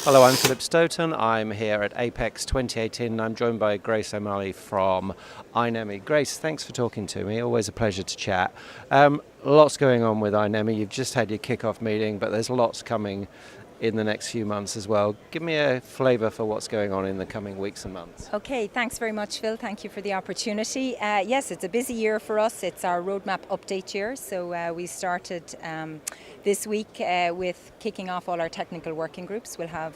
Hello, I'm Philip Stoten. I'm here at Apex 2018 and I'm joined by Grace O'Malley from iNEMI. Grace, thanks for talking to me. Always a pleasure to chat. Lots going on with iNEMI. You've just had your kickoff meeting, but there's lots coming in the next few months as well. Give me a flavour for what's going on in the coming weeks and months. Okay, thanks very much, Phil. Thank you for the opportunity. Yes, it's a busy year for us. It's our roadmap update year. So we started this week with kicking off all our technical working groups. We'll have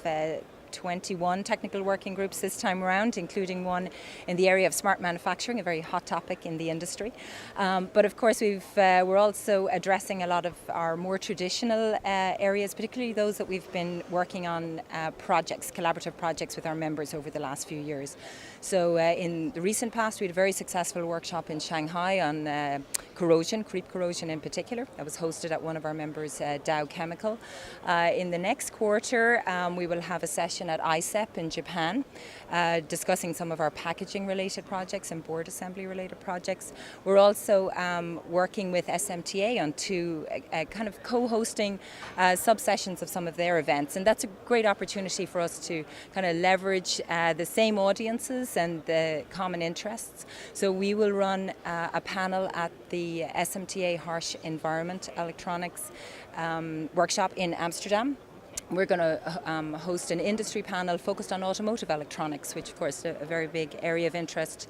21 technical working groups this time around, including one in the area of smart manufacturing, a very hot topic in the industry. But of course, we're also addressing a lot of our more traditional areas, particularly those that we've been working on collaborative projects with our members over the last few years. So in the recent past, we had a very successful workshop in Shanghai on corrosion, creep corrosion in particular. That was hosted at one of our members, Dow Chemical. In the next quarter, we will have a session at ICEP in Japan, discussing some of our packaging related projects and board assembly related projects. We're also working with SMTA on two kind of co-hosting sub-sessions of some of their events, and that's a great opportunity for us to kind of leverage the same audiences and the common interests. So we will run a panel at the SMTA Harsh Environment Electronics workshop in Amsterdam. We're going to host an industry panel focused on automotive electronics, which of course is a very big area of interest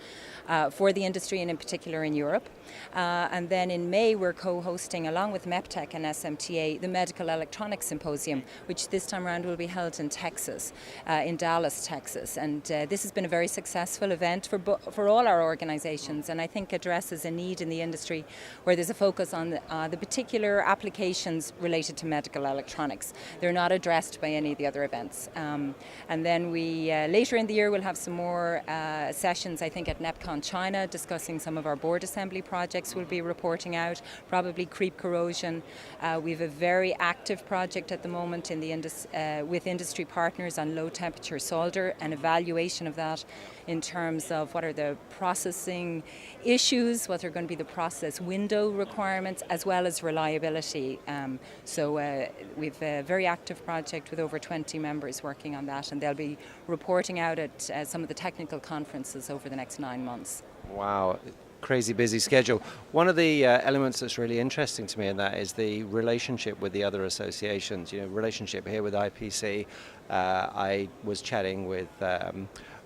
for the industry and in particular in Europe. And then in May we're co-hosting, along with MEPTEC and SMTA, the Medical Electronics Symposium, which this time around will be held in Texas, in Dallas, Texas. And this has been a very successful event for all our organizations, and I think addresses a need in the industry where there's a focus on the particular applications related to medical electronics. They're not addressed by any of the other events. And then we, later in the year, we'll have some more sessions, I think, at NEPCON China, discussing some of our board assembly projects we'll be reporting out, probably creep corrosion. We have a very active project at the moment in the with industry partners on low temperature solder, and evaluation of that in terms of what are the processing issues, what are going to be the process window requirements, as well as reliability. So we've a very active project with over 20 members working on that, and they'll be reporting out at some of the technical conferences over the next 9 months. Wow. Crazy busy schedule. One of the elements that's really interesting to me in that is the relationship with the other associations. You know, relationship here with IPC. I was chatting with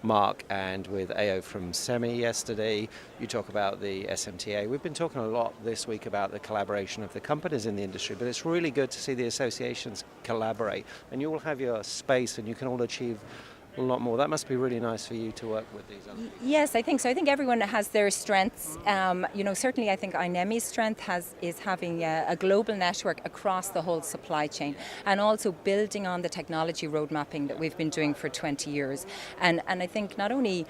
Mark and with AO from SEMI yesterday. You talk about the SMTA. We've been talking a lot this week about the collaboration of the companies in the industry, but it's really good to see the associations collaborate, and you all have your space and you can all achieve a lot more. That must be really nice for you to work with these other people. Yes, I think so. I think everyone has their strengths. Certainly I think iNEMI's strength is having a global network across the whole supply chain, and also building on the technology road mapping that we've been doing for 20 years. And I think not only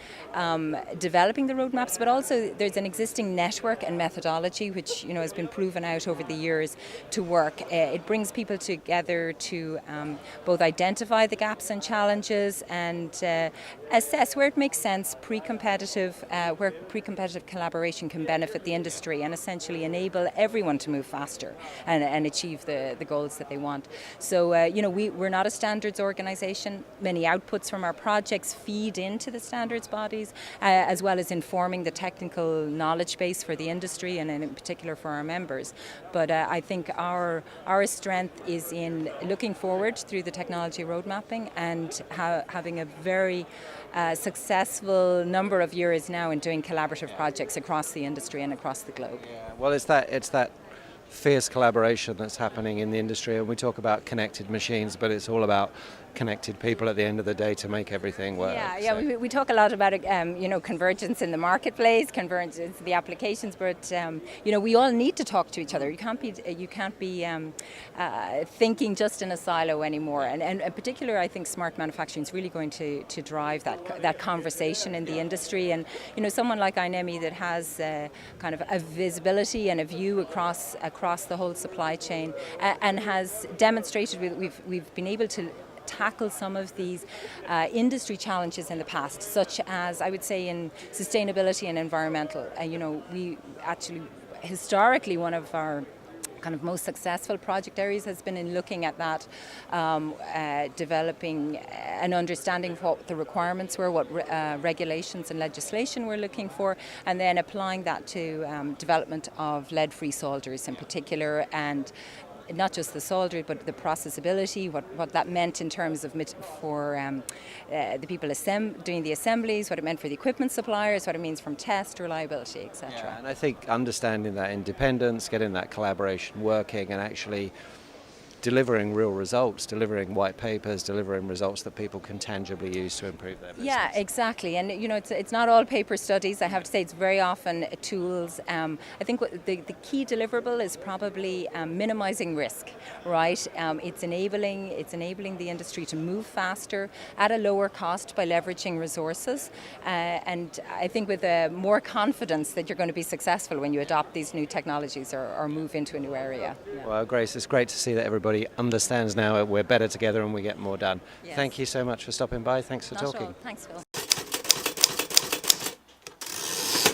developing the roadmaps, but also there's an existing network and methodology which has been proven out over the years to work. It brings people together to both identify the gaps and challenges and assess where it makes sense, where pre-competitive collaboration can benefit the industry and essentially enable everyone to move faster and achieve the goals that they want. So, we're not a standards organisation. Many outputs from our projects feed into the standards bodies, as well as informing the technical knowledge base for the industry and in particular for our members. But I think our strength is in looking forward through the technology road mapping and having a very successful number of years now in doing collaborative projects across the industry and across the globe. Yeah, well, it's that fierce collaboration that's happening in the industry, and we talk about connected machines, but it's all about connected people at the end of the day to make everything work. Yeah. We talk a lot about convergence in the marketplace, convergence in the applications, but we all need to talk to each other. You can't be thinking just in a silo anymore. And in particular, I think smart manufacturing is really going to drive that conversation in the industry. And someone like iNEMI that has kind of a visibility and a view across the whole supply chain and has demonstrated we've been able to tackle some of these industry challenges in the past, such as, I would say, in sustainability and environmental. We actually, historically, one of our kind of most successful project areas has been in looking at that, developing an understanding of what the requirements were, what regulations and legislation we're looking for, and then applying that to development of lead-free solders in particular, and not just the solder, but the processability, what that meant in terms of for the people doing the assemblies, what it meant for the equipment suppliers, what it means from test, reliability, etc. Yeah, and I think understanding that independence, getting that collaboration working, and actually delivering real results, delivering white papers, delivering results that people can tangibly use to improve their business. Yeah, exactly. And it's not all paper studies. I have to say it's very often tools. I think the key deliverable is probably minimizing risk, right? It's enabling the industry to move faster at a lower cost by leveraging resources. And I think with more confidence that you're going to be successful when you adopt these new technologies or move into a new area. Yeah. Well, Grace, it's great to see that everybody understands now we're better together and we get more done. Yes. Thank you so much for stopping by. Thanks for Not at talking. all. Thanks, Phil.